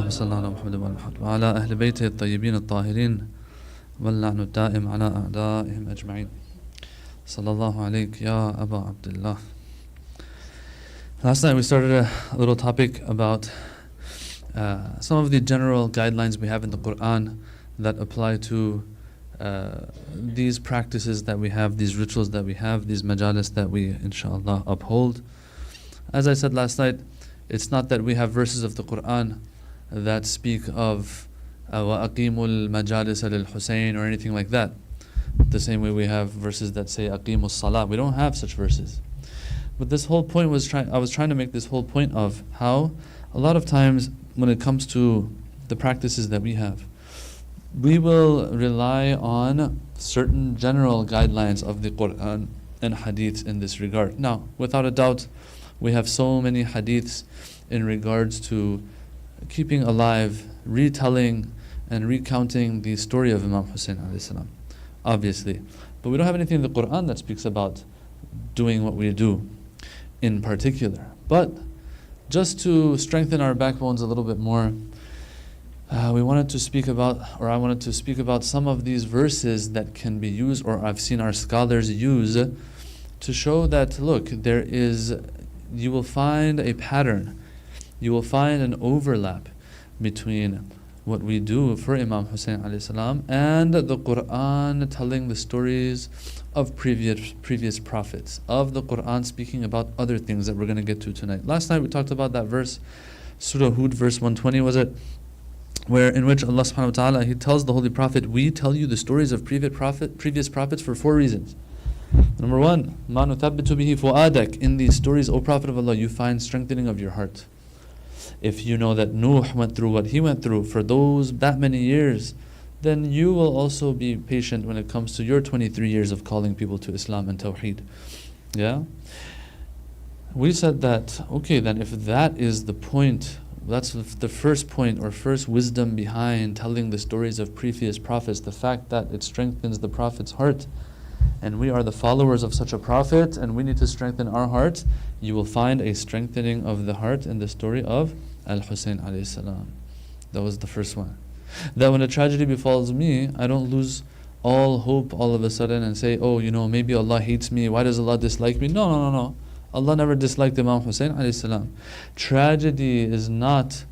اللهم صل على محمد وعلى أهل بيته الطيبين الطاهرين واللعن الدائم على أعدائهم أجمعين. صلى الله عليك يا أبا عبد الله. Last night we started a little topic about some of the general guidelines we have in the Quran that apply to these practices that we have, these rituals that we have, these majalis that we inshallah uphold. As I said last night, it's not that we have verses of the Quran that speak of وَأَقِيمُوا الْمَجَالِسَ لِلْحُسَيْنِ or anything like that. The same way we have verses that say أَقِيمُوا الصَّلَاةِ. We don't have such verses. But this whole point was I was trying to make this whole point of how a lot of times when it comes to the practices that we have, we will rely on certain general guidelines of the Quran and hadiths in this regard. Now, without a doubt, we have so many hadiths in regards to keeping alive, retelling and recounting the story of Imam Hussein alayhi salam, obviously. But we don't have anything in the Quran that speaks about doing what we do in particular. But just to strengthen our backbones a little bit more, I wanted to speak about some of these verses that can be used, or I've seen our scholars use, to show that, look, you will find a pattern, you will find an overlap between what we do for Imam Hussein alayhi salam and the Quran telling the stories of previous prophets, of the Quran speaking about other things that we're going to get to tonight. Last night we talked about that verse, Surah Hud, verse 120 was it? In which Allah subhanahu wa ta'ala, He tells the Holy Prophet, we tell you the stories of previous prophets for 4 reasons. Number 1, مَا نُثَبِّتُ بِهِ فُؤَادَكَ. In these stories, O Prophet of Allah, you find strengthening of your heart. If you know that Nuh went through what he went through for that many years, then you will also be patient when it comes to your 23 years of calling people to Islam and Tawheed. Yeah? We said that, okay, then if that is the point, that's the first point or first wisdom behind telling the stories of previous prophets, the fact that it strengthens the Prophet's heart, and we are the followers of such a Prophet, and we need to strengthen our heart, you will find a strengthening of the heart in the story of Al-Hussein alayhi salam. That was the first one. That when a tragedy befalls me, I don't lose all hope all of a sudden and say, oh, maybe Allah hates me, why does Allah dislike me? No. Allah never disliked Imam Hussein alayhi salam. Tragedy is not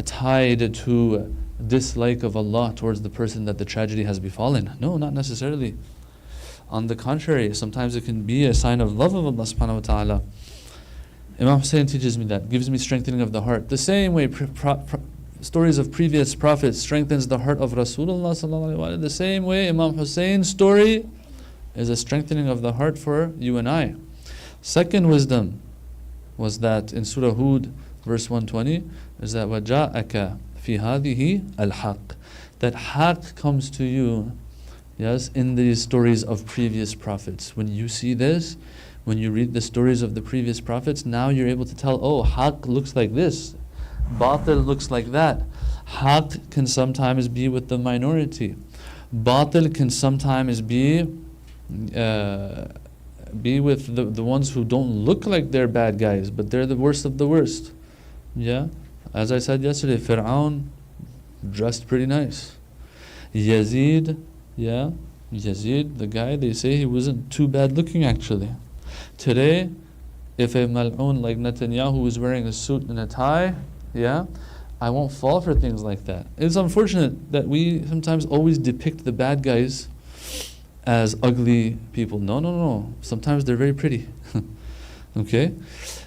tied to dislike of Allah towards the person that the tragedy has befallen. No, not necessarily. On the contrary, sometimes it can be a sign of love of Allah subhanahu wa ta'ala. Imam Hussein teaches me that, gives me strengthening of the heart. The same way stories of previous prophets strengthens the heart of Rasulullah sallallahu alaihi wasallam. The same way Imam Hussein's story is a strengthening of the heart for you and I. Second wisdom was that in Surah Hud, verse 120, is that وَجَاءَكَ فِي هَذِهِ الْحَقِّ. That haqq comes to you, yes, in these stories of previous prophets. When you see this, when you read the stories of the previous prophets, now you're able to tell, oh, haqq looks like this, batil looks like that. Haqq can sometimes be with the minority. Batil can sometimes be with the ones who don't look like they're bad guys, but they're the worst of the worst. Yeah? As I said yesterday, Fir'aun dressed pretty nice. Yazid, the guy, they say he wasn't too bad looking actually. Today, if a mal'oon like Netanyahu is wearing a suit and a tie, I won't fall for things like that. It's unfortunate that we sometimes always depict the bad guys as ugly people. No. Sometimes they're very pretty. Okay?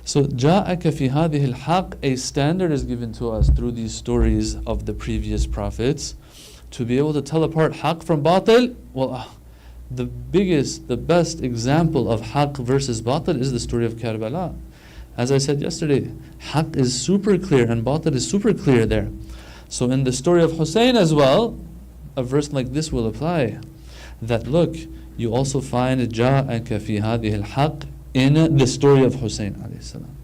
So, جَاءَكَ فِي هَذِهِ الْحَقِّ. A standard is given to us through these stories of the previous prophets to be able to tell apart haqq from batil. Well, the best example of haqq versus batil is the story of Karbala. As I said yesterday, haqq is super clear and batil is super clear there. So in the story of Hussein as well, a verse like this will apply. That look, you also find جَاءَكَ فِي هَذِهِ الْحَقِّ in the story of Hussein alayhi salam.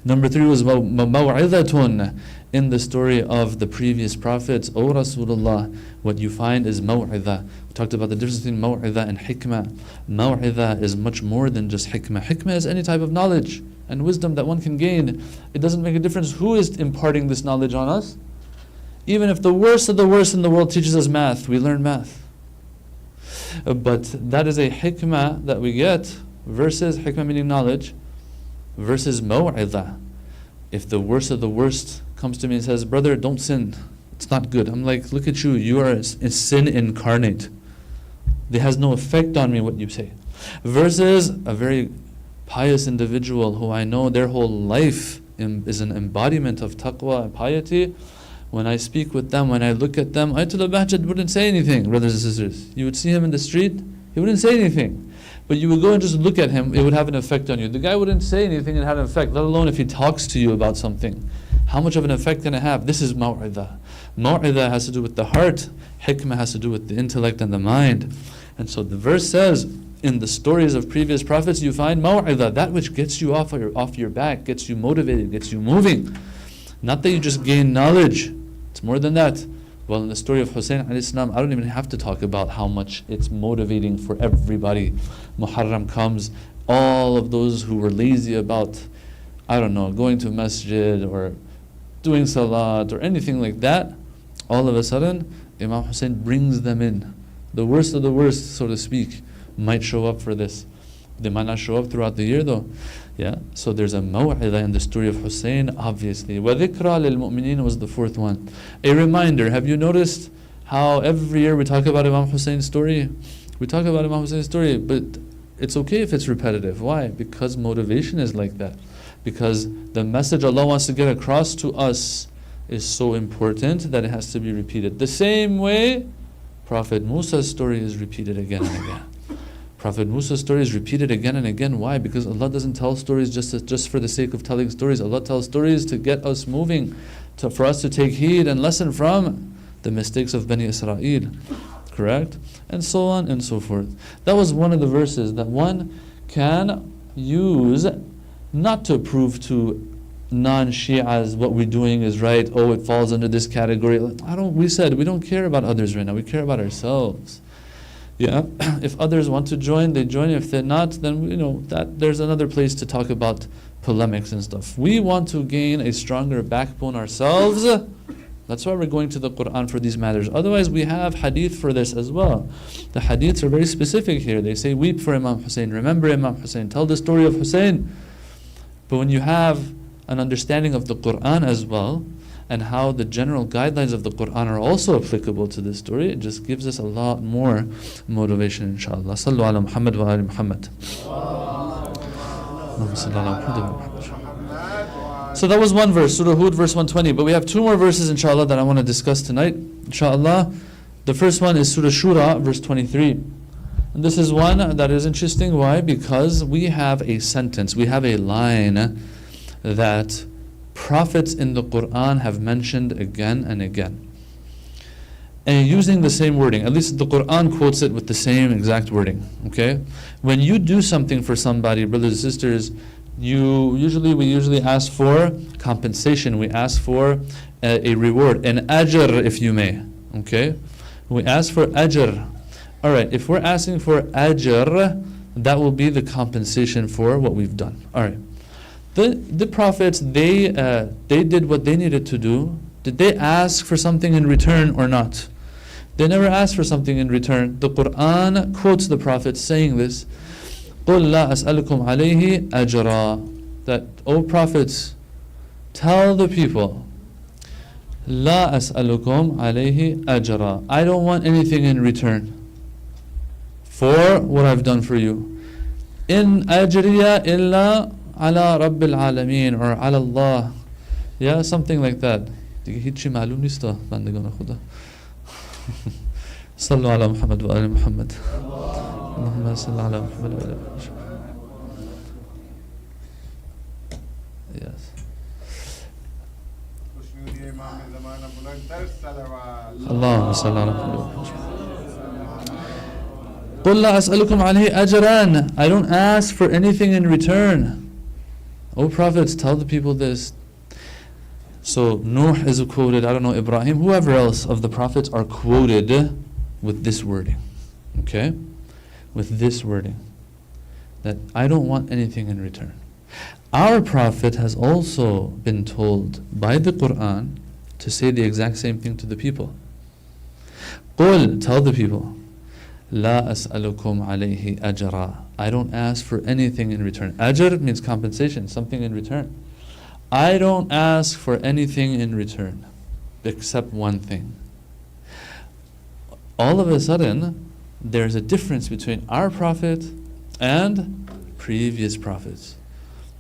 Number 3 was مَوْعِظَةٌ. In the story of the previous prophets, O Rasulullah, what you find is maw'idha. We talked about the difference between maw'idha and hikmah. Maw'idha is much more than just hikmah. Hikmah is any type of knowledge. and wisdom that one can gain. It doesn't make a difference who is imparting this knowledge on us. Even if the worst of the worst in the world teaches us math, we learn math. But that is a hikmah that we get versus hikmah meaning knowledge versus maw'idah. If the worst of the worst comes to me and says, brother, don't sin, it's not good. I'm like, look at you, you are a sin incarnate. It has no effect on me what you say. Versus a very pious individual who I know their whole life is an embodiment of taqwa and piety. When I speak with them, when I look at them, Ayatul Bahjat wouldn't say anything, brothers and sisters. You would see him in the street, he wouldn't say anything. But you would go and just look at him, it would have an effect on you. The guy wouldn't say anything and have an effect, let alone if he talks to you about something. How much of an effect can it have? This is maw'idah. Maw'idah has to do with the heart. Hikmah has to do with the intellect and the mind. And so the verse says, in the stories of previous prophets, you find maw'idah, that which gets you off your back, gets you motivated, gets you moving. Not that you just gain knowledge. It's more than that. Well, in the story of Hussein alayhi salam, I don't even have to talk about how much it's motivating for everybody. Muharram comes, all of those who were lazy about, I don't know, going to masjid or doing salat or anything like that, all of a sudden, Imam Hussein brings them in. The worst of the worst, so to speak, might show up for this. They might not show up throughout the year though. Yeah, so there's a maw'idah in the story of Hussein, obviously. وَذِكْرَى لِلْمُؤْمِنِينَ was the fourth one. A reminder, have you noticed how every year we talk about Imam Hussein's story? We talk about Imam Hussein's story, but it's okay if it's repetitive. Why? Because motivation is like that. Because the message Allah wants to get across to us is so important that it has to be repeated. The same way Prophet Musa's story is repeated again and again. Prophet Musa's story is repeated again and again. Why? Because Allah doesn't tell stories just for the sake of telling stories. Allah tells stories to get us moving, for us to take heed and lesson from the mistakes of Bani Israel. Correct? And so on and so forth. That was one of the verses that one can use not to prove to non-Shi'as what we're doing is right. Oh, it falls under this category. We said we don't care about others right now. We care about ourselves. Yeah, if others want to join, they join. If they're not, then that there's another place to talk about polemics and stuff. We want to gain a stronger backbone ourselves. That's why we're going to the Quran for these matters. Otherwise, we have hadith for this as well. The hadiths are very specific here. They say, weep for Imam Hussein, remember Imam Hussein, tell the story of Hussein. But when you have an understanding of the Quran as well, and how the general guidelines of the Quran are also applicable to this story, it just gives us a lot more motivation, inshallah. Sallu ala Muhammad wa ali Muhammad. So that was one verse, Surah Hud, verse 120. But we have two more verses, inshallah, that I want to discuss tonight, inshallah. The first one is Surah Shura, verse 23. And this is one that is interesting. Why? Because we have a sentence, we have a line that prophets in the Quran have mentioned again and again. And using the same wording, at least the Quran quotes it with the same exact wording. Okay? When you do something for somebody, brothers and sisters, we usually ask for compensation. We ask for a reward, an ajr, if you may. Okay? We ask for ajr. Alright, if we're asking for ajr, that will be the compensation for what we've done. Alright. The prophets, they did what they needed to do. Did they ask for something in return or not? They never asked for something in return. The Quran quotes the prophets saying this, قُلْ لَا أَسْأَلُكُمْ عَلَيْهِ أَجْرًا, that, O prophets, tell the people, لَا أَسْأَلُكُمْ عَلَيْهِ أَجْرًا, I don't want anything in return for what I've done for you. إِنْ أَجْرِيَ إِلَّا ala Rabbil Alameen, or ala Allah. Yeah, something like that. هیچی معلوم نیست بندگان خدا. صلوا على محمد وآل محمد. اللهم صل على محمد وآل محمد. Yes. اللهم صل على محمد. قُلْ لَا أَسْأَلُكُمْ عَلَيْهِ أَجْرًا, I don't ask for anything in return. O prophets, tell the people this. So Nuh is quoted, I don't know, Ibrahim, whoever else of the prophets are quoted with this wording. Okay? With this wording. That I don't want anything in return. Our Prophet has also been told by the Quran to say the exact same thing to the people. قُلْ, tell the people, لَا أَسْأَلُكُمْ عَلَيْهِ أَجْرًا, I don't ask for anything in return. Ajr means compensation, something in return. I don't ask for anything in return except one thing. All of a sudden, there's a difference between our Prophet and previous prophets.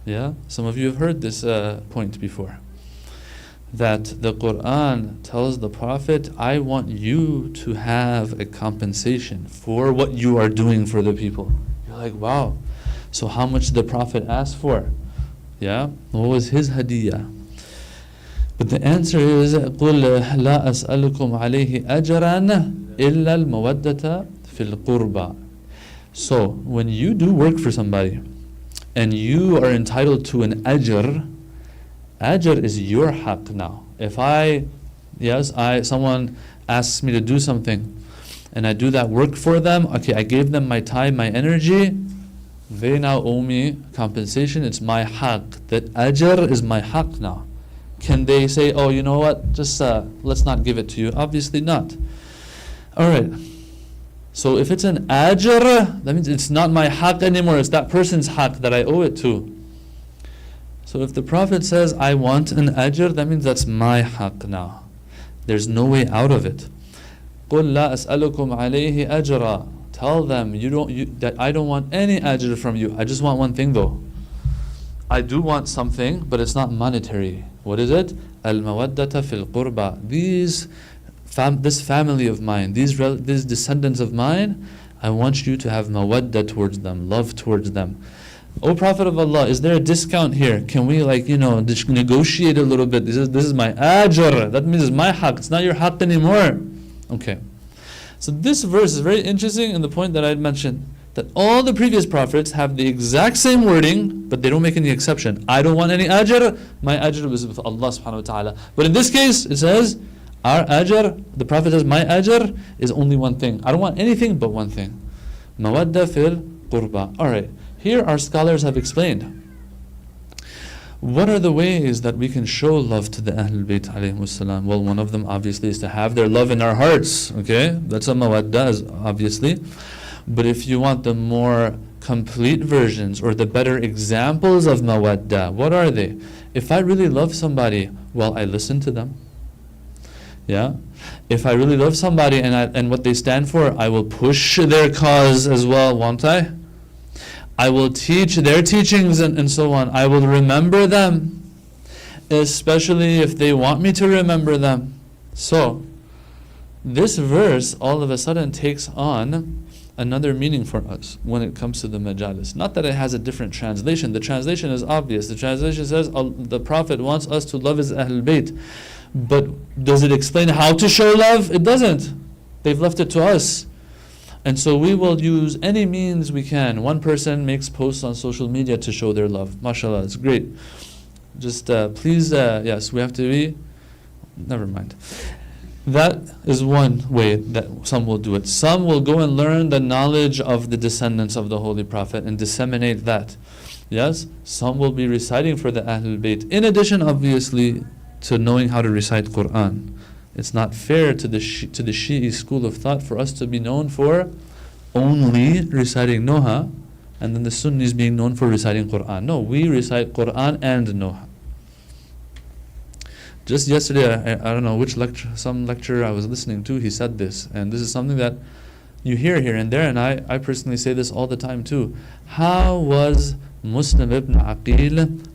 Yeah, some of you have heard this point before. That the Quran tells the Prophet, I want you to have a compensation for what you are doing for the people. You're like, wow, so how much did the Prophet ask for? Yeah, what was his hadiyah? But the answer is, قُلْ لَا أَسْأَلُكُمْ عَلَيْهِ أَجْرًا إِلَّا الْمَوَدَّةَ فِي الْقُرْبَى. So, when you do work for somebody, and you are entitled to an ajr, ajr is your haqq now. If someone asks me to do something, and I do that work for them, okay, I gave them my time, my energy, they now owe me compensation, it's my haqq. That ajr is my haqq now. Can they say, oh, you know what, just let's not give it to you? Obviously not. Alright. So if it's an ajr, that means it's not my haqq anymore, it's that person's haqq that I owe it to. So if the Prophet says, I want an ajr, that means that's my haqq now. There's no way out of it. قُلْ لَا أَسْأَلُكُمْ عَلَيْهِ أَجْرًا. Tell them, that I don't want any ajr from you. I just want one thing though. I do want something, but it's not monetary. What is it? Al-mawaddata fil qurba. This family of mine, these descendants of mine, I want you to have mawadda towards them, love towards them. O Prophet of Allah, is there a discount here? Can we negotiate a little bit? This is my ajr. That means it's my haqq. It's not your haqq anymore. Okay. So this verse is very interesting in the point that I had mentioned, that all the previous prophets have the exact same wording, but they don't make any exception. I don't want any ajr. My ajr was with Allah subhanahu wa ta'ala. But in this case, it says, our ajr, the Prophet says, my ajr is only one thing. I don't want anything but one thing. Mawadda fil qurba. Alright, here our scholars have explained. What are the ways that we can show love to the Ahlul Bayt alayhimus salam? Well, one of them obviously is to have their love in our hearts. Okay, that's what mawadda is, obviously. But if you want the more complete versions or the better examples of mawadda, what are they? If I really love somebody, well, I listen to them. Yeah. If I really love somebody and what they stand for, I will push their cause as well, won't I? I will teach their teachings and so on. I will remember them, especially if they want me to remember them. So, this verse all of a sudden takes on another meaning for us when it comes to the majalis. Not that it has a different translation. The translation is obvious. The translation says the Prophet wants us to love his Ahlul Bayt. But does it explain how to show love? It doesn't. They've left it to us. And so we will use any means we can. One person makes posts on social media to show their love. MashaAllah, it's great. Just please, yes, we have to be, never mind. That is one way that some will do it. Some will go and learn the knowledge of the descendants of the Holy Prophet and disseminate that. Yes, some will be reciting for the Ahlul Bayt. In addition, obviously, to knowing how to recite Quran. It's not fair to the Shi'i school of thought for us to be known for only reciting Noha, and then the Sunnis being known for reciting Quran. No, we recite Quran and Noha. Just yesterday, I don't know which lecture, some lecturer I was listening to, he said this, and this is something that you hear here and there, and I personally say this all the time too. How was Muslim ibn Aqil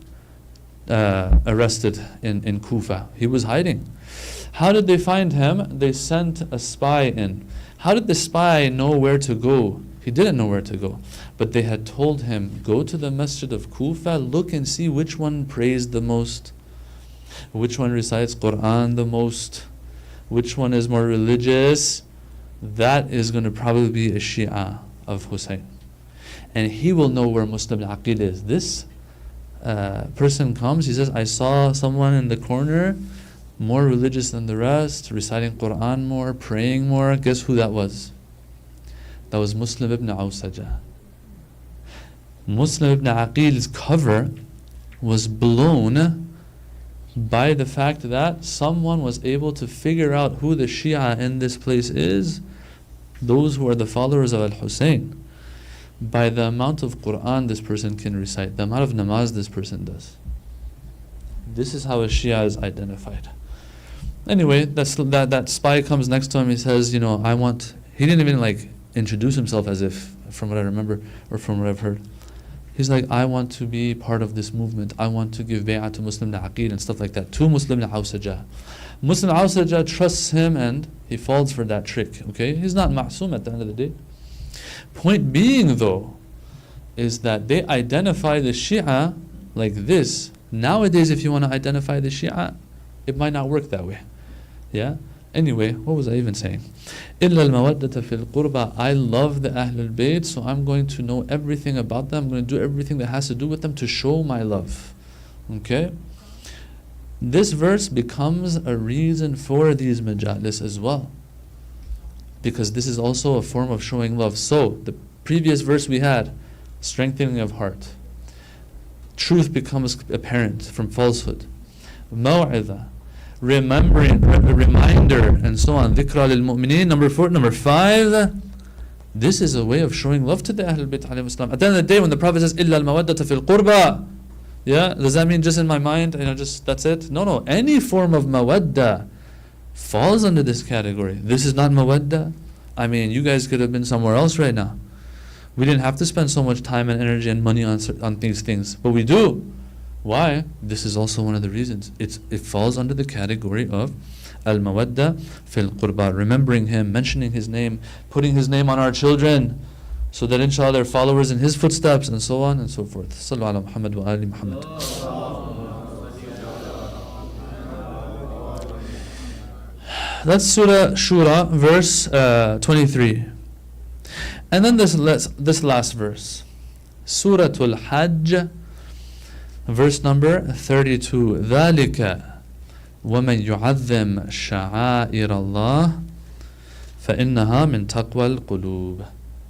arrested in Kufa? He was hiding. How did they find him? They sent a spy in. How did the spy know where to go? He didn't know where to go. But they had told him, go to the masjid of Kufa, look and see which one prays the most, which one recites Quran the most, which one is more religious. That is going to probably be a Shia of Hussein. And he will know where Muslim Aqil is. This person comes, he says, I saw someone in the corner, more religious than the rest, reciting Quran more, praying more. Guess who that was? That was Muslim ibn Awsaja. Muslim ibn Aqil's cover was blown by the fact that someone was able to figure out who the Shia in this place is, those who are the followers of Al-Hussein, by the amount of Quran this person can recite, the amount of namaz this person does. This is how a Shia is identified. Anyway, that spy comes next to him. He says, he didn't even introduce himself, as if, from what I remember or from what I've heard. He's like, I want to be part of this movement. I want to give bay'ah to Muslim al-Aqid and stuff like that. To Muslim al-Awsajah. Muslim al-Awsajah trusts him and he falls for that trick. Okay, he's not ma'soom at the end of the day. Point being, though, is that they identify the Shia like this. Nowadays, if you want to identify the Shia, it might not work that way. Yeah? Anyway, what was I even saying? إِلَّا الْمَوَدَّةَ فِي الْقُرْبَى. I love the Ahlul Bayt, so I'm going to know everything about them. I'm going to do everything that has to do with them to show my love. Okay? This verse becomes a reason for these majalis as well, because this is also a form of showing love. So, the previous verse we had, strengthening of heart. Truth becomes apparent from falsehood. Maw'idha, reminder, and so on. Dhikra lil mu'mineen. Number 5, this is a way of showing love to the Ahlul Bayt alayhim salam. At the end of the day, when the Prophet says, إِلَّا الْمَوَدَّةَ فِي الْقُرْبَى, yeah, does that mean just in my mind, just that's it? No. Any form of mawadda falls under this category. This is not mawadda. I mean, you guys could have been somewhere else right now. We didn't have to spend so much time and energy and money on these things, but we do. Why? This is also one of the reasons. It falls under the category of al-mawadda fil qurba, remembering him, mentioning his name, putting his name on our children, so that inshallah they're followers in his footsteps, and so on and so forth. Sallu ala Muhammad wa ali Muhammad. That's Surah Shura, verse 23. And then this last verse, Suratul Hajj, verse number 32. ذَلِكَ وَمَنْ يُعَظِّمْ شَعَائِرَ اللَّهِ فَإِنَّهَا مِنْ تَقْوَى الْقُلُوبِ.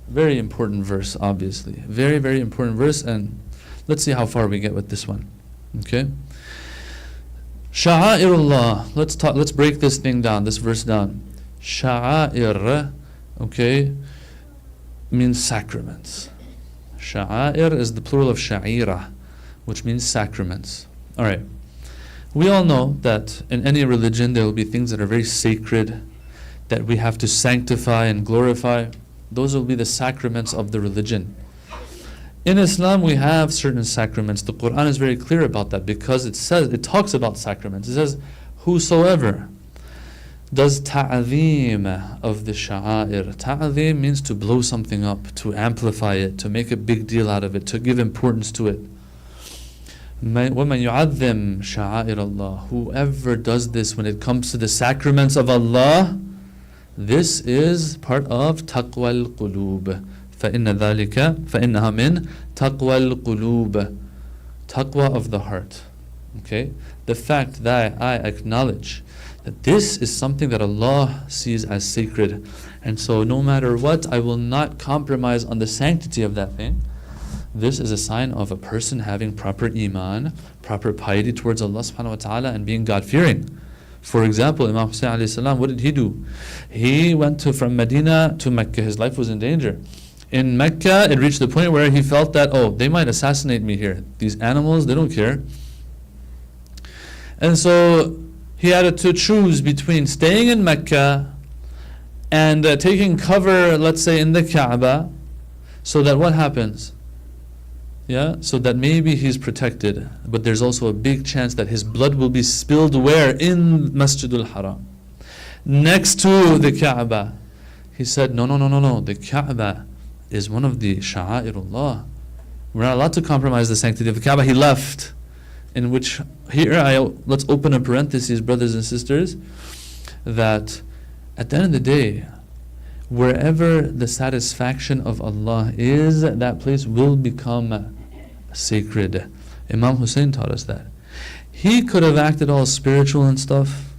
Very important verse, obviously. Very, very important verse, and let's see how far we get with this one. Okay? Sha'airullah. Let's break this thing down, this verse down. Sha'air, okay, means sacraments. Sha'air is the plural of sha'ira, which means sacraments. Alright. We all know that in any religion there will be things that are very sacred, that we have to sanctify and glorify. Those will be the sacraments of the religion. In Islam we have certain sacraments. The Quran is very clear about that, because it talks about sacraments. It says, whosoever does ta'zeem of the sha'air. Ta'zeem means to blow something up, to amplify it, to make a big deal out of it, to give importance to it. وَمَنْ يُعَظِّمْ شَعَائِرَ اللَّهِ. Whoever does this when it comes to the sacraments of Allah, this is part of taqwa al-qulub. فَإِنَّ ذَلِكَ فَإِنَّهَا مِنْ تَقْوَى الْقُلُوبِ. Taqwa of the heart. Okay? The fact that I acknowledge that this is something that Allah sees as sacred, and so no matter what, I will not compromise on the sanctity of that thing. This is a sign of a person having proper iman, proper piety towards Allah subhanahu wa ta'ala, and being God-fearing. For example, Imam Hussein alayhi salam, what did he do? He went from Medina to Mecca. His life was in danger. In Mecca, it reached the point where he felt that, they might assassinate me here. These animals, they don't care. And so he had to choose between staying in Mecca and taking cover, let's say, in the Kaaba, so that what happens? Yeah, so that maybe he's protected, but there's also a big chance that his blood will be spilled where? In Masjidul Haram, next to the Kaaba. He said, no, the Kaaba is one of the sha'airullah. We're not allowed to compromise the sanctity of the Kaaba. He left. In which, let's open a parenthesis, brothers and sisters, that at the end of the day, wherever the satisfaction of Allah is, that place will become sacred. Imam Hussein taught us that. He could have acted all spiritual and stuff,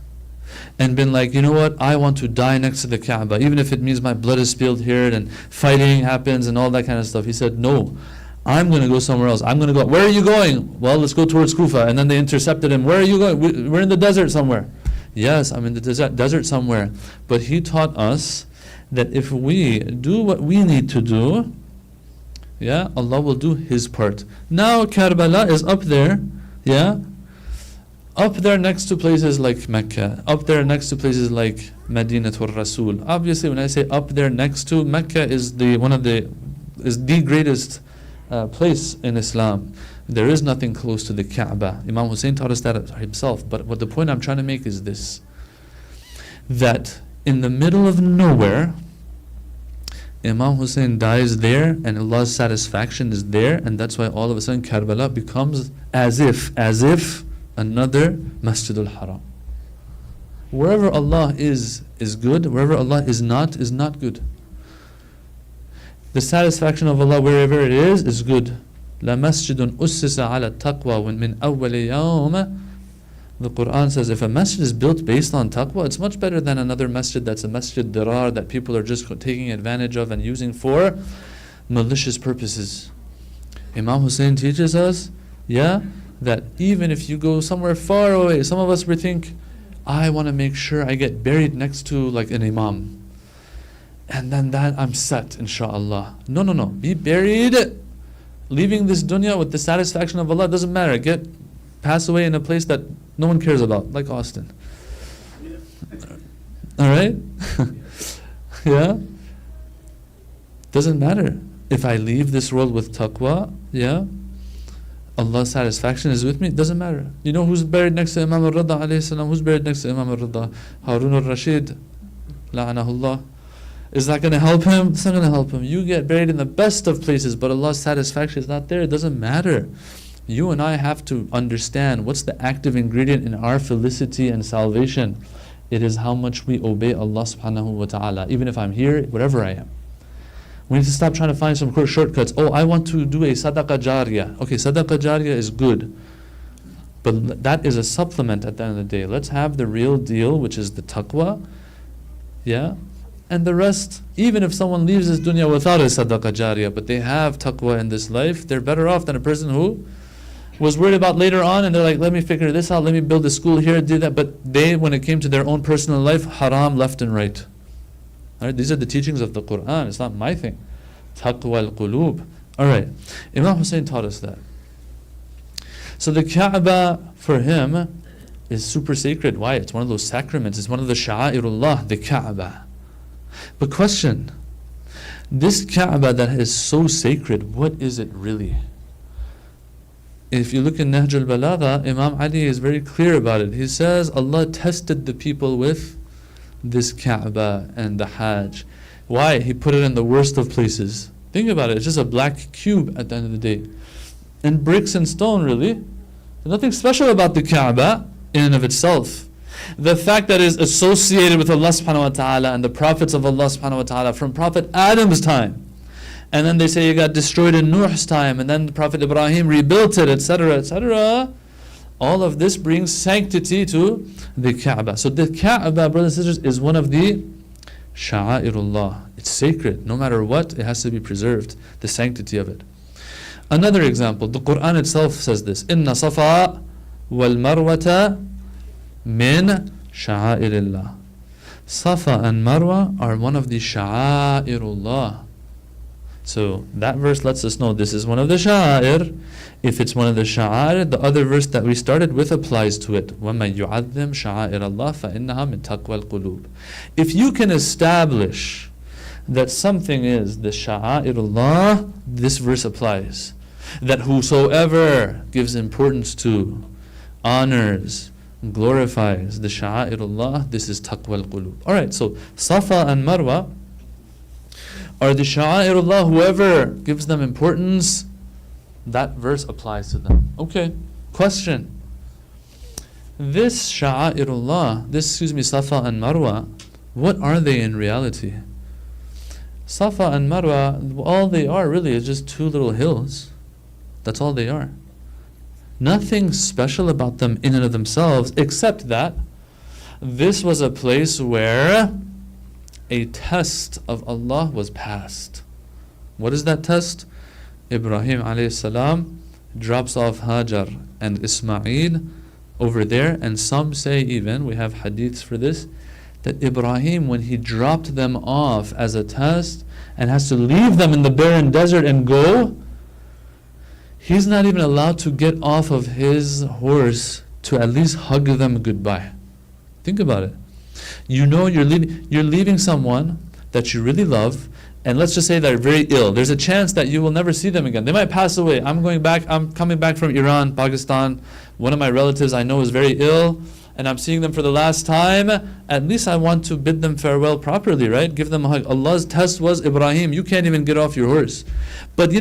and been like, you know what, I want to die next to the Kaaba, even if it means my blood is spilled here and fighting happens and all that kind of stuff. He said, no, I'm going to go somewhere else. I'm going to go. Where are you going? Well, let's go towards Kufa. And then they intercepted him. Where are you going? We're in the desert somewhere. Yes, I'm in the desert somewhere. But he taught us that if we do what we need to do, yeah, Allah will do His part. Now Karbala is up there, yeah, up there next to places like Mecca, up there next to places like Madinatul Rasul. Obviously, when I say up there next to, Mecca is the greatest place in Islam. There is nothing close to the Kaaba. Imam Hussein taught us that himself. But what the point I'm trying to make is this: that in the middle of nowhere, Imam Hussein dies there, and Allah's satisfaction is there, and that's why all of a sudden Karbala becomes as if another Masjid al-Haram. Wherever Allah is good. Wherever Allah is not good. The satisfaction of Allah wherever it is good. La masjidun ussisa ala taqwa min awwali yawm. The Quran says if a masjid is built based on taqwa, it's much better than another masjid that's a masjid dirar that people are just taking advantage of and using for malicious purposes. Imam Hussein teaches us, that even if you go somewhere far away, some of us would think, I want to make sure I get buried next to like an imam. And then that I'm set, inshaAllah. No. Be buried, leaving this dunya with the satisfaction of Allah. Doesn't matter. Pass away in a place that no one cares about, like Austin. Alright? Yeah? Doesn't matter. If I leave this world with taqwa, Allah's satisfaction is with me, it doesn't matter. You know who's buried next to Imam al-Rida alayhi salam? Who's buried next to Imam al-Rida? Harun al-Rashid, la'anahullah. Is that going to help him? It's not going to help him. You get buried in the best of places, but Allah's satisfaction is not there. It doesn't matter. You and I have to understand what's the active ingredient in our felicity and salvation. It is how much we obey Allah subhanahu wa ta'ala. Even if I'm here, wherever I am. We need to stop trying to find some shortcuts. Oh, I want to do a sadaqah jariyah. Okay, sadaqah jariyah is good. But that is a supplement at the end of the day. Let's have the real deal, which is the taqwa. And the rest, even if someone leaves this dunya without a sadaqah jariyah, but they have taqwa in this life, they're better off than a person who was worried about later on, and they're like, let me figure this out, let me build a school here, do that. But they, when it came to their own personal life, haram left and right. Alright, these are the teachings of the Quran. It's not my thing. Taqwa al-qulub. Alright, Imam Hussein taught us that. So the Kaaba for him is super sacred. Why? It's one of those sacraments. It's one of the sha'airullah, the Kaaba. But question, this Kaaba that is so sacred, what is it really? If you look in Nahj al-Balagha, Imam Ali is very clear about it. He says Allah tested the people with this Kaaba and the Hajj. Why? He put it in the worst of places. Think about it. It's just a black cube at the end of the day. And bricks and stone, really. There's nothing special about the Kaaba in and of itself. The fact that it is associated with Allah subhanahu wa ta'ala and the prophets of Allah subhanahu wa ta'ala from Prophet Adam's time. And then they say it got destroyed in Nuh's time, and then Prophet Ibrahim rebuilt it, etc., etc. All of this brings sanctity to the Kaaba. So the Kaaba, brothers and sisters, is one of the sha'airullah. It's sacred. No matter what, it has to be preserved, the sanctity of it. Another example, the Quran itself says this. Inna Safa wal Marwata min sha'airillah. Safa and Marwa are one of the sha'airullah. So that verse lets us know this is one of the sha'air. If it's one of the sha'air, the other verse that we started with applies to it. وَمَنْ يُعَذِّمْ شَعَائِرَ اللَّهِ فَإِنَّهَا مِنْ تَقْوَى الْقُلُوبِ. If you can establish that something is the sha'airullah, this verse applies. That whosoever gives importance to, honors, glorifies the sha'airullah, this is taqwa al-qulub. Alright, so Safa and Marwa are the sha'airullah. Whoever gives them importance, that verse applies to them. Okay, question. This sha'airullah, Safa and Marwa, what are they in reality? Safa and Marwa, all they are really is just two little hills. That's all they are. Nothing special about them in and of themselves, except that this was a place where a test of Allah was passed. What is that test? Ibrahim alayhi salam drops off Hajar and Ismail over there, and some say even, we have hadiths for this, that Ibrahim, when he dropped them off as a test and has to leave them in the barren desert and go, he's not even allowed to get off of his horse to at least hug them goodbye. Think about it. You know you're leaving someone that you really love, and let's just say they're very ill. There's a chance that you will never see them again. They might pass away. I'm coming back from Iran, Pakistan. One of my relatives I know is very ill, and I'm seeing them for the last time. At least I want to bid them farewell properly, right? Give them a hug. Allah's test was, Ibrahim, you can't even get off your horse. But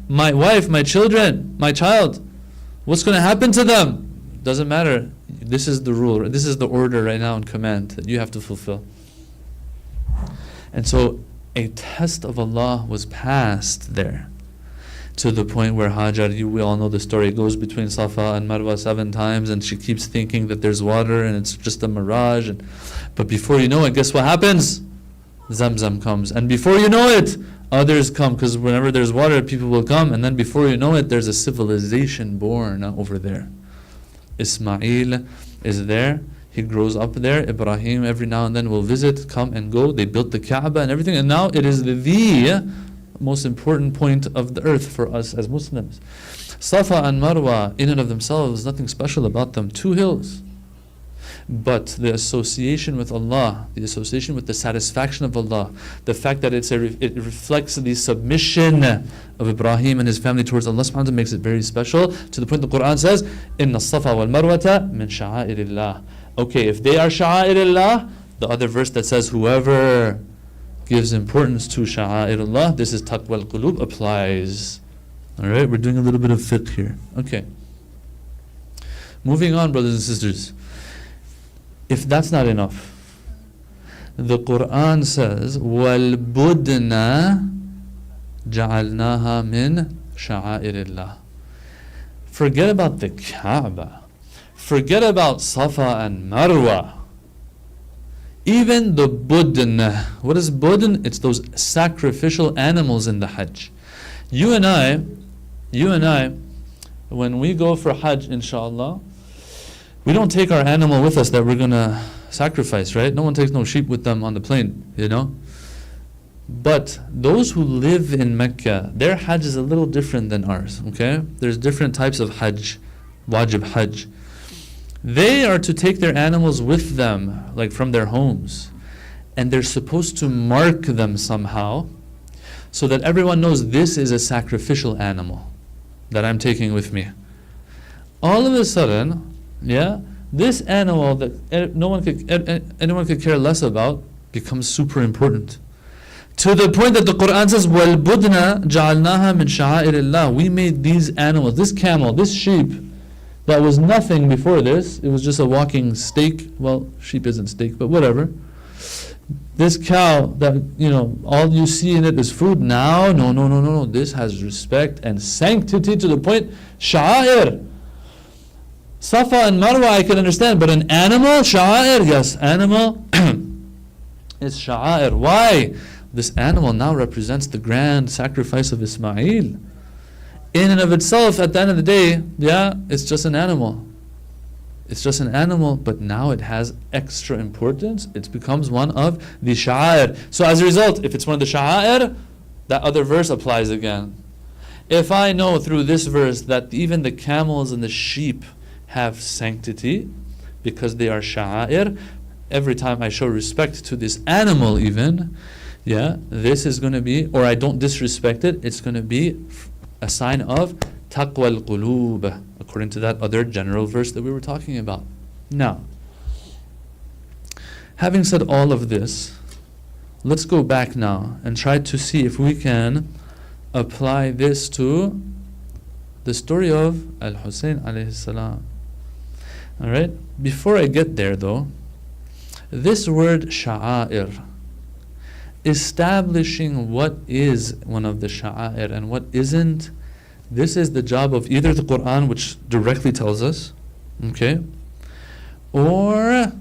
my wife, my children, my child, what's going to happen to them? Doesn't matter. This is the rule. This is the order right now in command that you have to fulfill. And so a test of Allah was passed there, to the point where Hajar, we all know the story, goes between Safa and Marwa 7 times, and she keeps thinking that there's water and it's just a mirage. But before you know it, guess what happens? Zamzam comes. And before you know it, others come, because whenever there's water, people will come. And then before you know it, there's a civilization born over there. Ismail is there. He grows up there. Ibrahim every now and then will visit, come and go. They built the Kaaba and everything. And now it is the most important point of the earth for us as Muslims. Safa and Marwa, in and of themselves, nothing special about them. 2 hills. But the association with Allah, the association with the satisfaction of Allah, the fact that it reflects the submission of Ibrahim and his family towards Allah subhanahu wa ta'ala makes it very special, to the point the Quran says, إِنَّ الصَّفَا وَالْمَرْوَةَ مِنْ شَعَائِرِ اللَّهِ. Okay, if they are sha'a'ir-illah, the other verse that says whoever gives importance to sha'a'ir-illah, this is taqwa al-qulub, applies. Alright, we're doing a little bit of fiqh here. Okay. Moving on, brothers and sisters. If that's not enough, the Quran says, وَالْبُدْنَا جَعَلْنَاهَا مِنْ شَعَائِرِ اللَّهِ. Forget about the Kaaba. Forget about Safa and Marwa. Even the budn. What is budn? It's those sacrificial animals in the Hajj. You and I, when we go for Hajj, inshallah, we don't take our animal with us that we're going to sacrifice, right? No one takes no sheep with them on the plane, But those who live in Mecca, their Hajj is a little different than ours, okay? There's different types of Hajj, wajib Hajj. They are to take their animals with them, like from their homes. And they're supposed to mark them somehow, so that everyone knows this is a sacrificial animal that I'm taking with me. All of a sudden, this animal that anyone could care less about becomes super important. To the point that the Quran says, وَالْبُدْنَا جَعَلْنَاهَا مِنْ شَعَائِرِ اللَّهِ. We made these animals, this camel, this sheep, that was nothing before this. It was just a walking steak. Well, sheep isn't steak, but whatever. This cow that, all you see in it is food. Now, no. This has respect and sanctity to the point, sha'air. Safa and Marwa I can understand, but an animal, sha'air, yes, animal is sha'air. Why? This animal now represents the grand sacrifice of Ismail. In and of itself, at the end of the day, it's just an animal. It's just an animal, but now it has extra importance. It becomes one of the sha'air. So as a result, if it's one of the sha'air, that other verse applies again. If I know through this verse that even the camels and the sheep have sanctity because they are sha'air, every time I show respect to this animal even, this is going to be, or I don't disrespect it, it's going to be a sign of taqwa al-qulub, according to that other general verse that we were talking about. Now, having said all of this, let's go back now and try to see if we can apply this to the story of Al-Hussein alayhi salam. Alright, before I get there though, this word sha'air, establishing what is one of the sha'air and what isn't, this is the job of either the Quran, which directly tells us, okay, or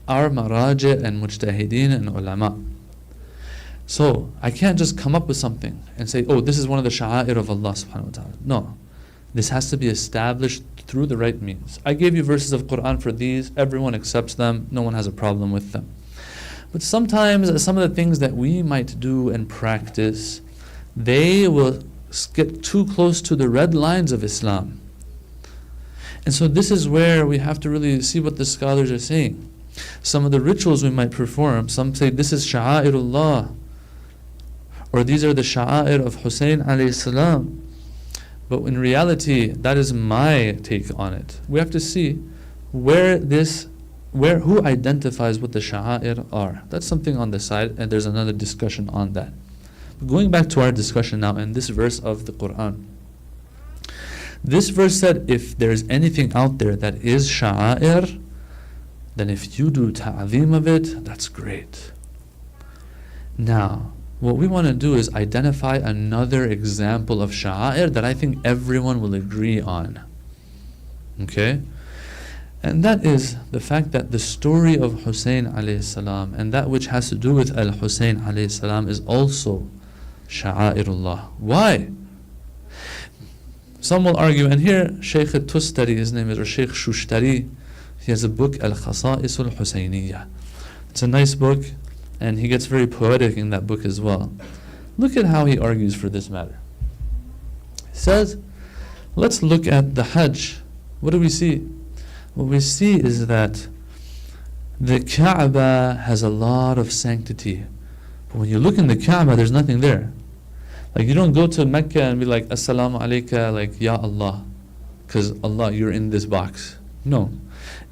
our maraji and mujtahideen and ulama. So I can't just come up with something and say, oh, this is one of the sha'air of Allah subhanahu wa ta'ala. No. This has to be established through the right means. I gave you verses of Quran for these. Everyone accepts them. No one has a problem with them. But sometimes some of the things that we might do and practice, they will get too close to the red lines of Islam. And so this is where we have to really see what the scholars are saying. Some of the rituals we might perform, some say this is sha'airullah, or these are the sha'air of Hussein alayhi salam. But in reality, that is my take on it. We have to see who identifies what the sha'air are. That's something on the side, and there's another discussion on that. But going back to our discussion now in this verse of the Quran. This verse said, if there's anything out there that is sha'air, then if you do ta'zeem of it, that's great. Now, what we want to do is identify another example of sha'air that I think everyone will agree on. Okay? And that is the fact that the story of Hussein alayhi salam and that which has to do with Al-Hussein alayhi salam is also sha'airullah. Why? Some will argue, and here Sheikh Tustari, his name is, or Sheikh Shushtari, he has a book, Al-Khasa'is Al-Husayniyah. It's a nice book, and he gets very poetic in that book as well. Look at how he argues for this matter. He says, let's look at the Hajj. What do we see? What we see is that the Kaaba has a lot of sanctity. But when you look in the Kaaba, there's nothing there. Like, you don't go to Mecca and be like, Assalamu alayka, like, Ya Allah, because Allah, you're in this box. No.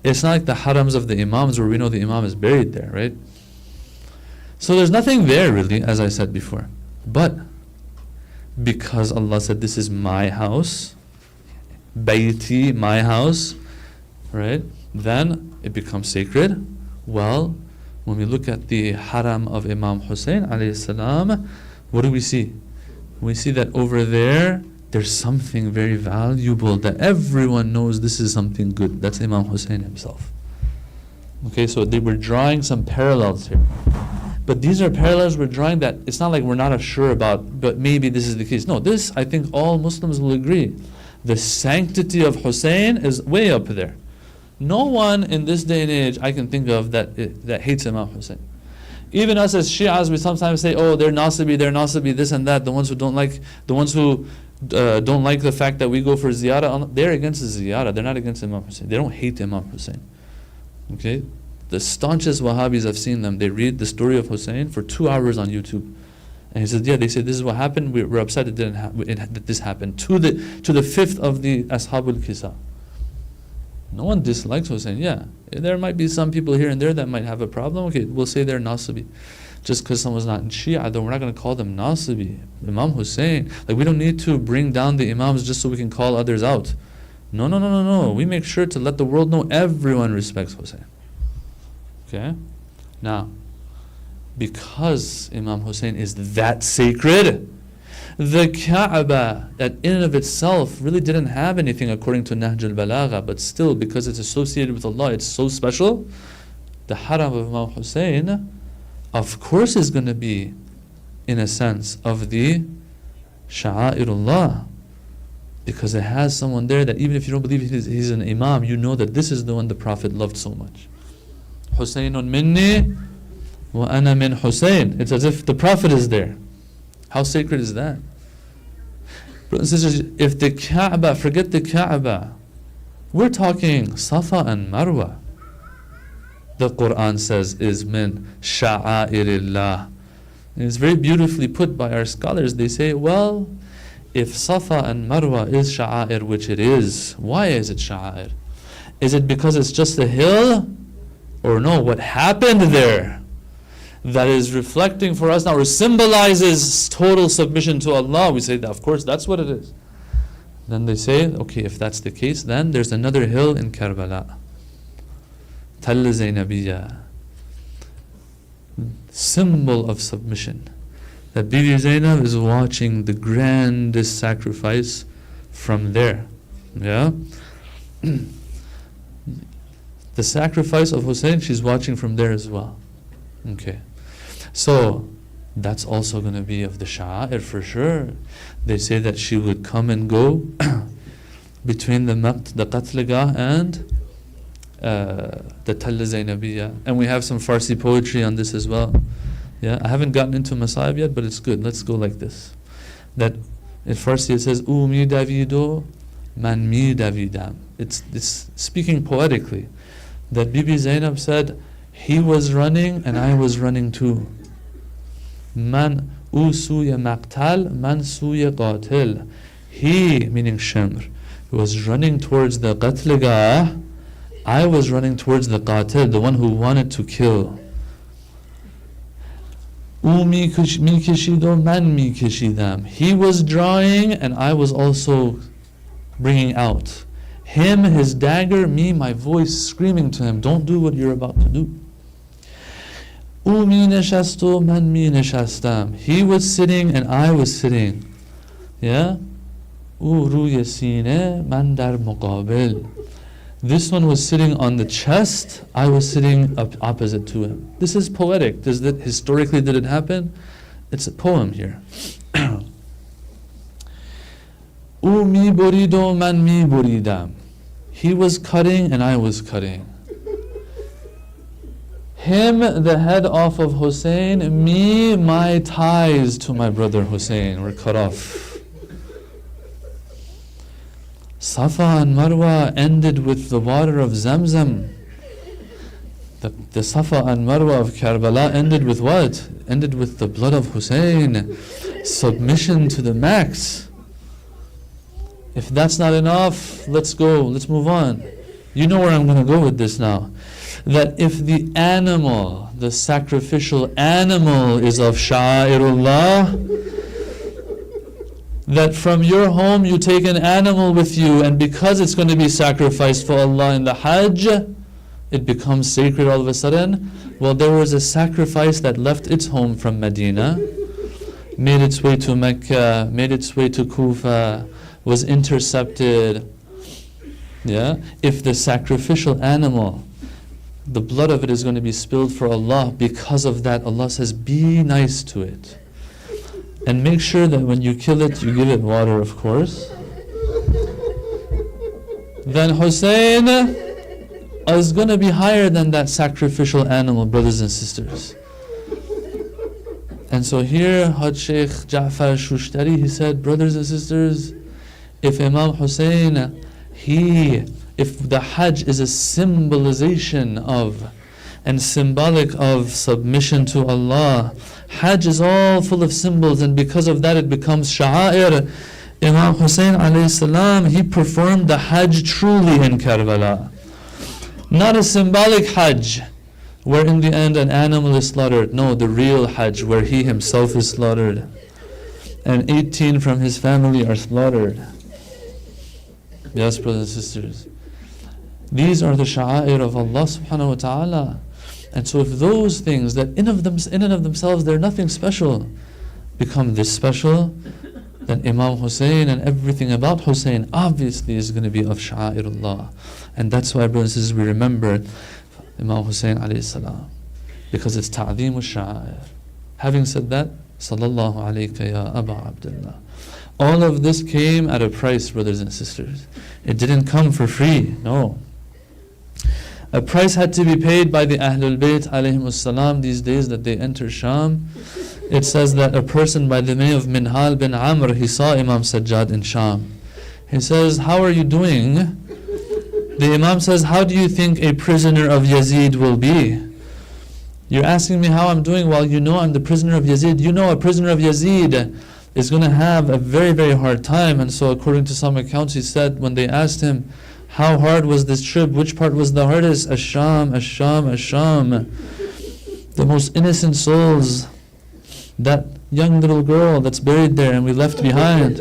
It's not like the harams of the Imams where we know the Imam is buried there, right? So there's nothing there really, as I said before. But because Allah said, this is my house, Bayti, my house, right? Then it becomes sacred. Well, when we look at the haram of Imam Hussein alayhi salam, what do we see? We see that over there's something very valuable that everyone knows this is something good. That's Imam Hussein himself. Okay, so they were drawing some parallels here. But these are parallels we're drawing that it's not like we're not sure about, but maybe this is the case. No, this, I think all Muslims will agree. The sanctity of Hussein is way up there. No one in this day and age I can think of that hates Imam Hussein. Even us as Shi'as, we sometimes say, oh, they're Nasibi, this and that. The ones who don't like the fact that we go for ziyarah, they're against the ziyarah. They're not against Imam Hussein. They don't hate Imam Hussein. Okay? The staunchest Wahhabis, I've seen them, they read the story of Hussein for 2 hours on YouTube. And he says, yeah, they say this is what happened. We're upset that this happened. To the fifth of the Ashabul Kisa. No one dislikes Hussein. Yeah, there might be some people here and there that might have a problem. Okay, we'll say they're Nasibi. Just because someone's not in Shia, though, we're not going to call them Nasibi. Imam Hussein, like, we don't need to bring down the Imams just so we can call others out. No. We make sure to let the world know everyone respects Hussein. Okay? Now, because Imam Hussein is that sacred, the Kaaba, that in and of itself, really didn't have anything according to Nahj al-Balagha, but still, because it's associated with Allah, it's so special. The haram of Imam Hussein, of course, is going to be, in a sense, of the Sha'airullah, because it has someone there that even if you don't believe he's an Imam, you know that this is the one the Prophet loved so much. Husaynun minni wa ana min Husayn. It's as if the Prophet is there. How sacred is that? Brothers and sisters, if the Kaaba, forget the Kaaba, we're talking Safa and Marwa. The Quran says is min sha'airillah. And it's very beautifully put by our scholars. They say, well, if Safa and Marwa is sha'air, which it is, why is it sha'air? Is it because it's just a hill? Or no, what happened there that is reflecting for us now, or symbolizes total submission to Allah? We say, that, of course, that's what it is. Then they say, okay, if that's the case, then there's another hill in Karbala. Tall Zainabiyya. Symbol of submission. That Bibi Zainab is watching the grandest sacrifice from there. Yeah? The sacrifice of Hussein, she's watching from there as well. Okay. So, that's also going to be of the sha'air for sure. They say that she would come and go between the Qatligah and the Tall Zainabiyya. And we have some Farsi poetry on this as well. Yeah, I haven't gotten into Masaib yet, but it's good. Let's go like this. That in Farsi it says, "U mi davido, man mi davidam." It's speaking poetically. That Bibi Zainab said, he was running and I was running too. Man u suya maqtal, man suya qatil. He, meaning Shamr, was running towards the Qatligah. I was running towards the qatil, the one who wanted to kill. U mi kishido, man mi kishidam. He was drawing and I was also bringing out. Him, his dagger, me, my voice screaming to him, don't do what you're about to do. U mi neshasto, man mi neshastam. He was sitting and I was sitting. Yeah? U ruye sine, man dar muqabil. This one was sitting on the chest, I was sitting opposite to him. This is poetic. Historically, did it happen? It's a poem here. U mi burido, man mi buridam. He was cutting and I was cutting. Him, the head off of Hussein. Me, my ties to my brother Hussein were cut off. Safa and Marwa ended with the water of Zamzam. The Safa and Marwa of Karbala ended with what? Ended with the blood of Hussein. Submission to the max. If that's not enough, let's go, let's move on. You know where I'm going to go with this now. That if the animal, the sacrificial animal is of Sha'airullah, that from your home you take an animal with you, and because it's going to be sacrificed for Allah in the Hajj, it becomes sacred all of a sudden. Well, there was a sacrifice that left its home from Medina, made its way to Mecca, made its way to Kufa, was intercepted. Yeah? If the sacrificial animal, the blood of it is going to be spilled for Allah, because of that, Allah says, be nice to it. And make sure that when you kill it, you give it water, of course. Then Hussein is going to be higher than that sacrificial animal, brothers and sisters. And so here, Haj Sheikh Ja'far Shushtari, he said, brothers and sisters, if Imam Hussein, if the Hajj is a symbolization of and symbolic of submission to Allah, Hajj is all full of symbols, and because of that it becomes sha'air. Imam Hussein alayhi salam, he performed the Hajj truly in Karbala. Not a symbolic Hajj, where in the end an animal is slaughtered. No, the real Hajj, where he himself is slaughtered, and 18 from his family are slaughtered. Yes, brothers and sisters. These are the sha'air of Allah subhanahu wa ta'ala. And so if those things that in and of themselves they're nothing special, become this special, then Imam Hussein and everything about Hussein obviously is going to be of sha'airullah. And that's why, brothers and sisters, we remember Imam Hussein alayhi salam, because it's ta'zeem sha'air. Having said that, sallallahu alayka ya Aba Abdullah. All of this came at a price, brothers and sisters. It didn't come for free, no. A price had to be paid by the Ahlul Bayt alayhimus salam these days that they enter Sham. It says that a person by the name of Minhal bin Amr, he saw Imam Sajjad in Sham. He says, how are you doing? The Imam says, how do you think a prisoner of Yazid will be? You're asking me how I'm doing while you know I'm the prisoner of Yazid. You know a prisoner of Yazid is going to have a very, very hard time. And so according to some accounts, he said when they asked him, how hard was this trip? Which part was the hardest? Ash-Sham, Ash-Sham, Ash-Sham. The most innocent souls. That young little girl that's buried there and we left behind.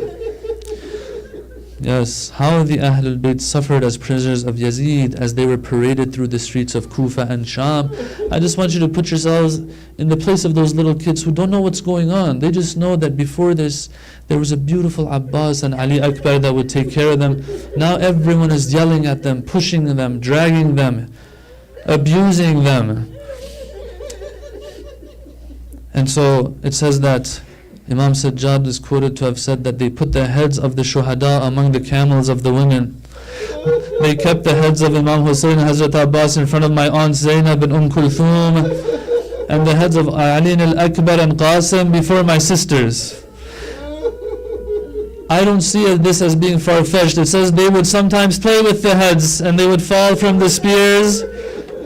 Yes, how the Ahlul Bayt suffered as prisoners of Yazid as they were paraded through the streets of Kufa and Sham. I just want you to put yourselves in the place of those little kids who don't know what's going on. They just know that before this, there was a beautiful Abbas and Ali Akbar that would take care of them. Now everyone is yelling at them, pushing them, dragging them, abusing them. And so it says that Imam Sajjad is quoted to have said that they put the heads of the shuhada among the camels of the women. They kept the heads of Imam Hussein and Hazrat Abbas in front of my aunt Zainab and Kulthum, and the heads of Ali al-Akbar and Qasim before my sisters. I don't see this as being far-fetched. It says they would sometimes play with the heads and they would fall from the spears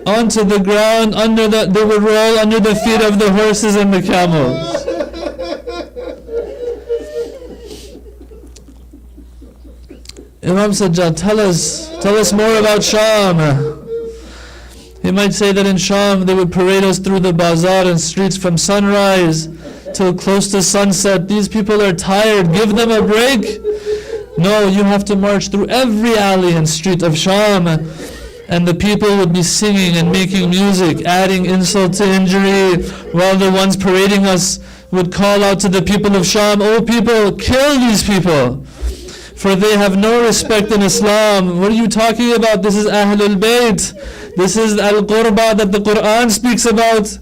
onto the ground, they would roll under the feet of the horses and the camels. Imam Sajjad, tell us more about Sham. He might say that in Sham they would parade us through the bazaar and streets from sunrise till close to sunset. These people are tired, give them a break. No, you have to march through every alley and street of Sham, and the people would be singing and making music, adding insult to injury, while the ones parading us would call out to the people of Sham, "Oh people, kill these people, for they have no respect in Islam." What are you talking about? This is Ahlul Bayt. This is Al-Qurba that the Quran speaks about.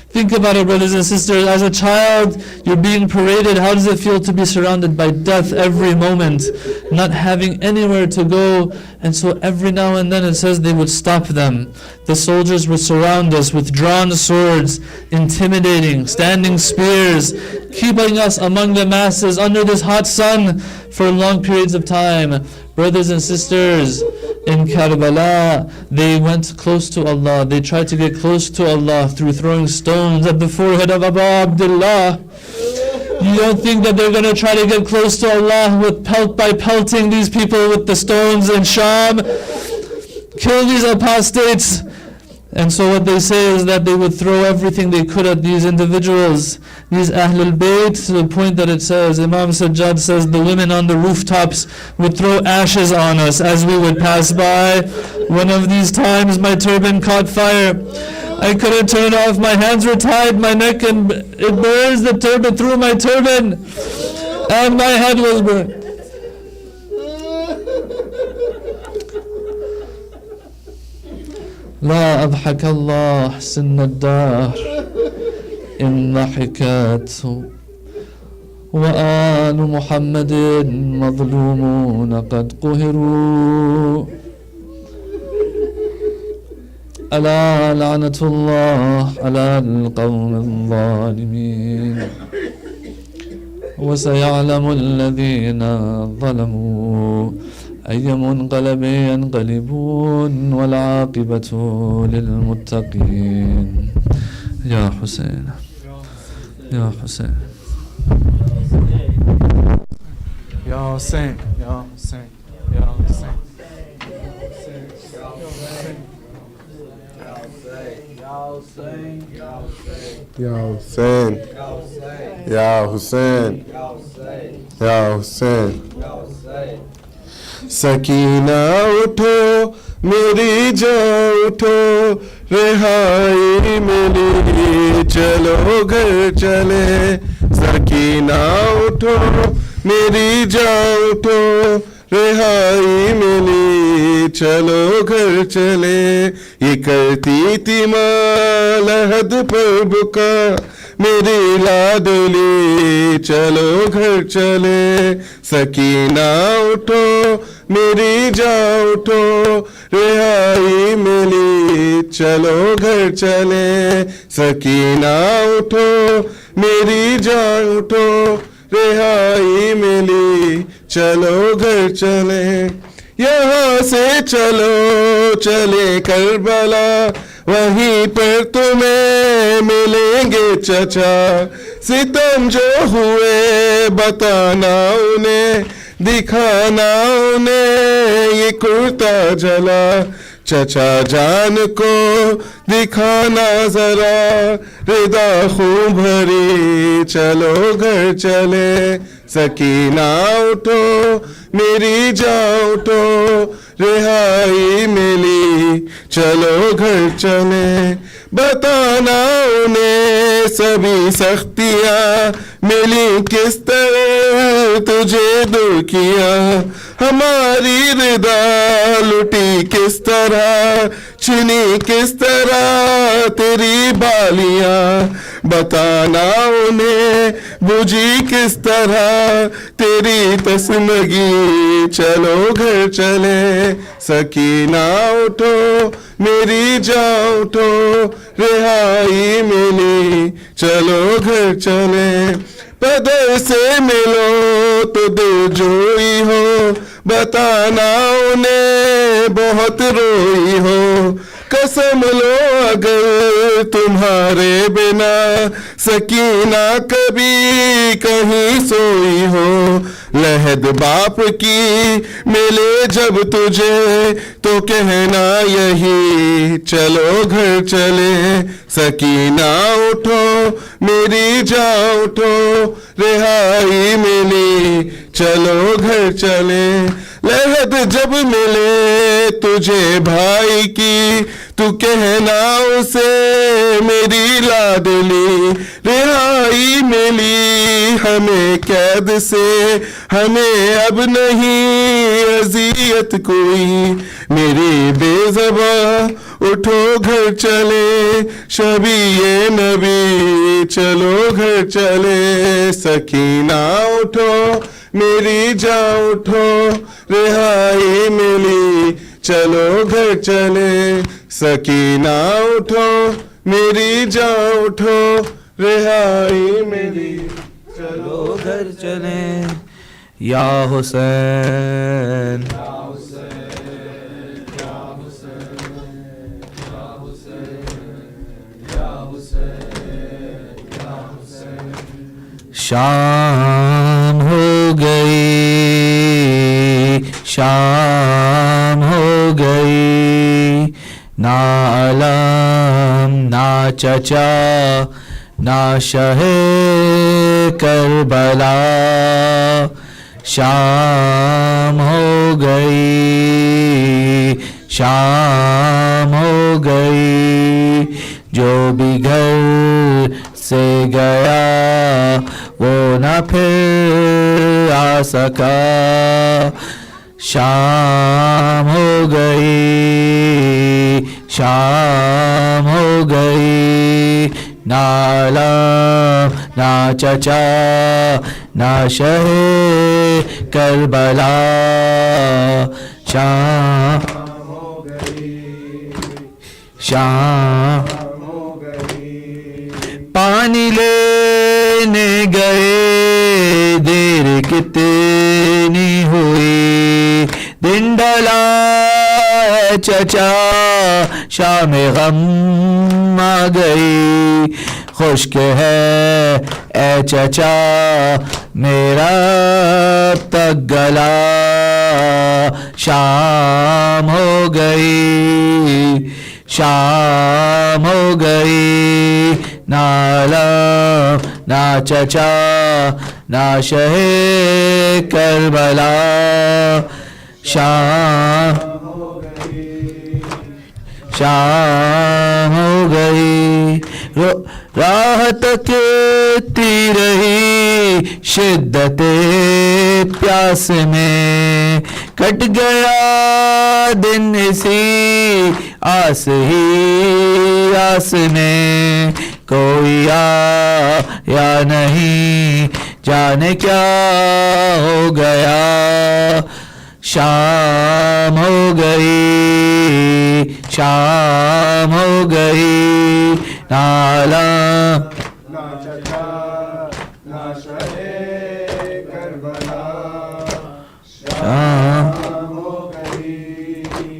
Think about it, brothers and sisters. As a child, you're being paraded. How does it feel to be surrounded by death every moment, not having anywhere to go? And so every now and then it says they would stop them. The soldiers would surround us with drawn swords, intimidating, standing spears, keeping us among the masses under this hot sun for long periods of time. Brothers and sisters, in Karbala, they went close to Allah. They tried to get close to Allah through throwing stones at the forehead of Abu Abdullah. You don't think that they're going to try to get close to Allah by pelting these people with the stones in Sham? Kill these apostates. And so what they say is that they would throw everything they could at these individuals, these Ahlul Bayt, to the point that it says, Imam Sajjad says, the women on the rooftops would throw ashes on us as we would pass by. One of these times my turban caught fire. I couldn't turn it off. My hands were tied, my neck, and it burns the turban through my turban. And my head was burned. لا أضحك الله سن الدار إن ضحكت وآل محمد مظلومون قد قهروا ألا لعنة الله على القوم الظالمين وسيعلم الذين ظلموا أي منقلب ينقلبون والعاقبة للمتقين. يا حسين يا حسين يا حسين يا حسين يا حسين Ya Hussein, Ya Hussein, Ya Hussein. Sakina उठो मेरी जान उठो रिहाई मिली चलो घर चले सकीना उठो मेरी जान उठो रिहाई मिली चलो घर चले ये करती थी माँ लहद पर बुका मेरी लाडली चलो घर चले सकीना उठो मेरी जान उठो रिहाई मिली चलो घर चले सकीना उठो मेरी जान उठो रिहाई मिली चलो घर चले यहाँ से चलो चले करबला वहीं पर तुम्हें मिलेंगे चचा सितम जो हुए बताना उन्हें दिखाना उन्हें ये कुर्ता जला चचा जान को दिखाना जरा रिदा खूब भरी चलो घर चले सकीना उठो मेरी जान उठो रिहाई मिली चलो घर चले बताना उन्हें सभी सख्तियाँ मिली किस तरह तुझे दूर किया हमारी रिदा लुटी किस तरह छिनी किस तरह तेरी बालियाँ बताना उन्हें बुझी किस तरह तेरी तस्मगी, चलो घर चले सकीना उठो मेरी जान उठो, रिहाई मिली चलो घर चले, पदर से मिलो तो दिल जोई हो, बताना उन्हें बहुत रोई हो, कसम लो अगर तुम्हारे बिना सकीना कभी कहीं सोई हो, लहद बाप की मिले जब तुझे तो कहना यही चलो घर चले सकीना उठो मेरी जान उठो, रिहाई मिली चलो घर चले, लहद जब मिले तुझे भाई की तू कहना उसे मेरी लाडली, रिहाई मिली हमें कैद से हमें अब नहीं अजियत कोई, मेरी बेज़बा उठो घर चले शबी ये नबी चलो घर चले सकीना उठो मेरी जान उठो, रिहाई मिली चलो घर चले सकीना उठो मेरी जान उठो, रिहाई मिली चलो घर चले या हुसैन शाम हो गई, शाम हो गई, ना अलम ना चचा ना शहे करबला, शाम हो गई, शाम हो गई, जो भी घर से गया वो न फिर आ सका, शाम हो गई, शाम हो गई, ना अलम ना चचा ना शहे करबला, शाम हो गई, शाम पानी लेने गए देर कितनी हुई, दिन ढला चचा शाम गम आ गई, खुश्क है ए चचा मेरा अब तक गला, शाम हो गई, शाम हो गई, ना अलम ना चचा ना शहे करबला, शाम हो गई, शाम हो गई, राहत कहती रही शिद्दते प्यास में, कट गया दिन इसी आस ही आस में, कोई या नहीं जाने क्या हो गया, शाम हो गई, शाम हो गई, ना अलम ना चचा ना शहे करबला, शाम हो गई,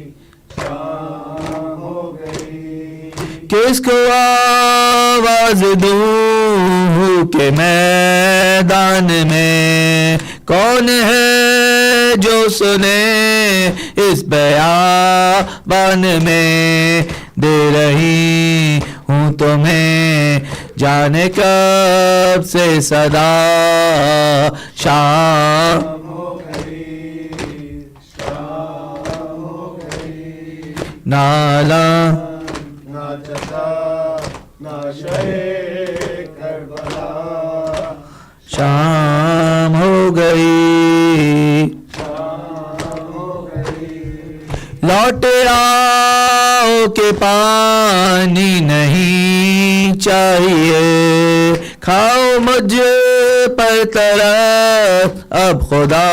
शाम हो गई, किसको आवाज दूं के मैदान में, कौन है जो सुने इस बयाबान में, दे रही हूँ तुम्हें जाने कब से सदा, शाम हो गई, शाम हो गई, ना अलम ना चचा ना शहे करबला, शाम हो गई, शाम हो गई, लौट आओ के पानी नहीं चाहिए, खाओ मुझ पर तरस अब खुदा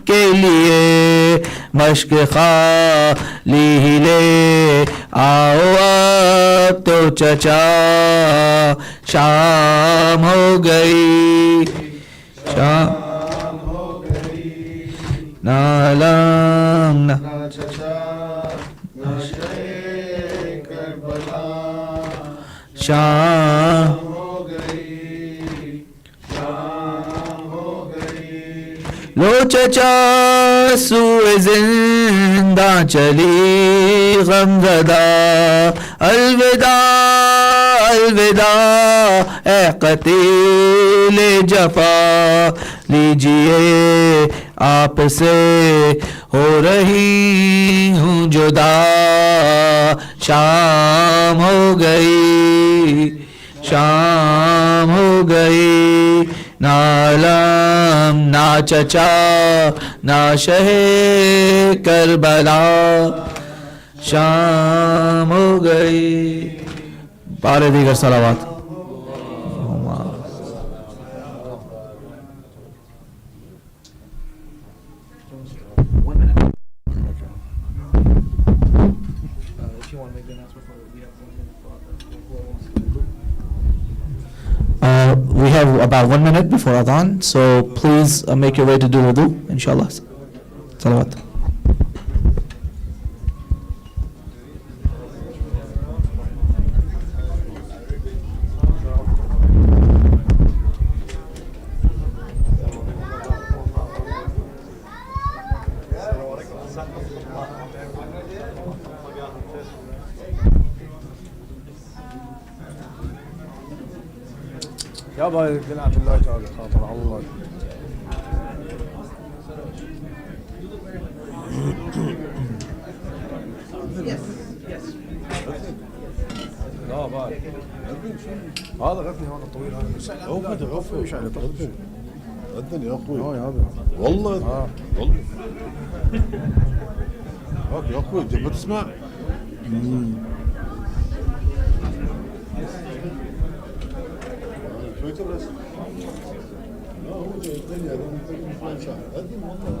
के लिए मश्क खाली ही ले आओ अब तो चचा शाम हो गई शाम ना अलम ना शाम लो चचा सूए जिंदा चली गमज़दा अलविदा अलविदा ए क़तील जफ़ा लीजिए आपसे हो रही हूँ जुदा शाम हो गई शाम हो गई ना अलम ना चचा ना शहे करबला शाम हो गई पारे दीगर सलावत We have about 1 minute before Adhan, so please make your way to do wudu, inshallah. Salawat. يابا يلعب بالله تعالى خاطر على الله لا بعد هذا غثني هذا الطويل هذا عفوا عفوا ايش عليه طفل أذن يا أخوي هذا والله والله يا أخوي تبغى تسمع شوي تبغى لا هو الدنيا أذن والله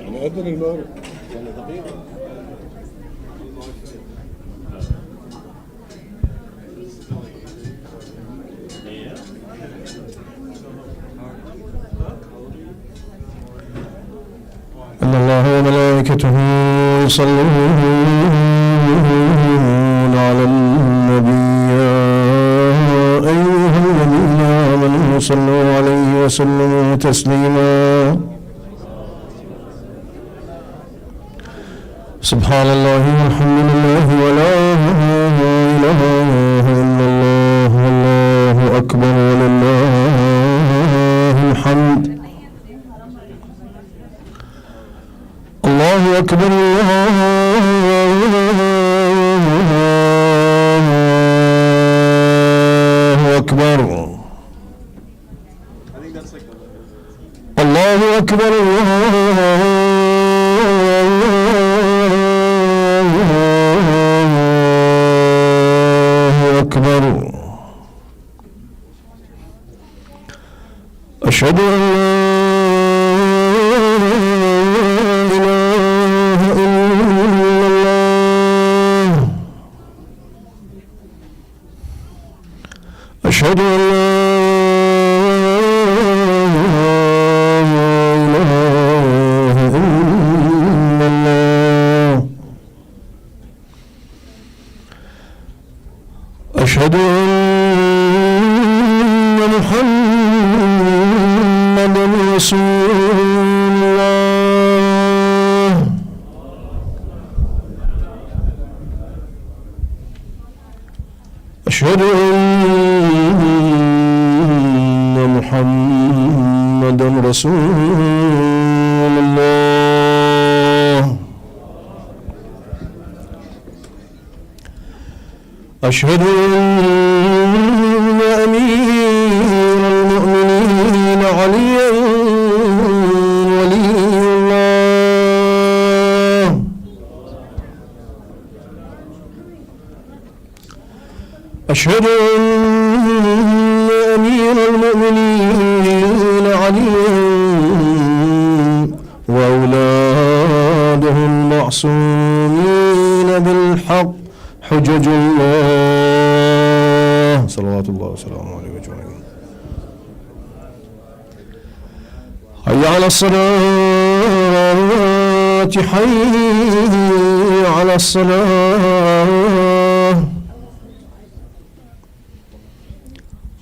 يعني أذن المغرب صلى دقيقة إن الله وملائكته يصلون على النبي يا أيها الذين آمنوا صلوا عليه وسلموا تسليما سبحان الله والحمد لله ولا إله إلا الله والله أكبر ولله الحمد الله أكبر الله أكبر الله أكبر الله أكبر أشهد أن أشهد أن لا إله إلا الله أشهد أن محمدا رسول الله أشهد أن محمدا رسول الله أشهد أن أمير المؤمنين عليا ولي الله أشهد أن أمير المؤمنين علي وأولاده المعصومين بالحق حجج الله صلوات الله وسلامه عليه أجمعين. حي على الصلاة حي على الصلاة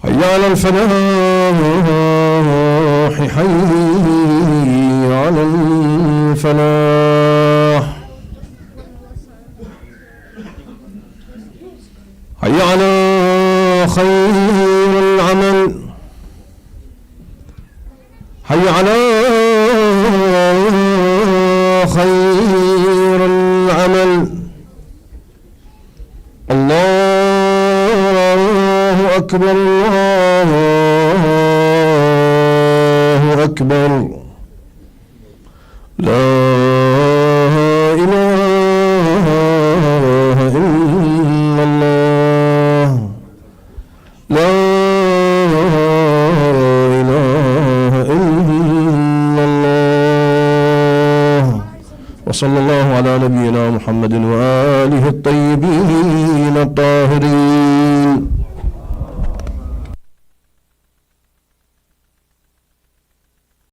حي على الفلاح حي على الفلاح حي على خير العمل حي على خير العمل. الله أكبر الله أكبر لا إله إلا الله لا إله إلا الله. وصلى الله على نبينا محمد وآله الطيبين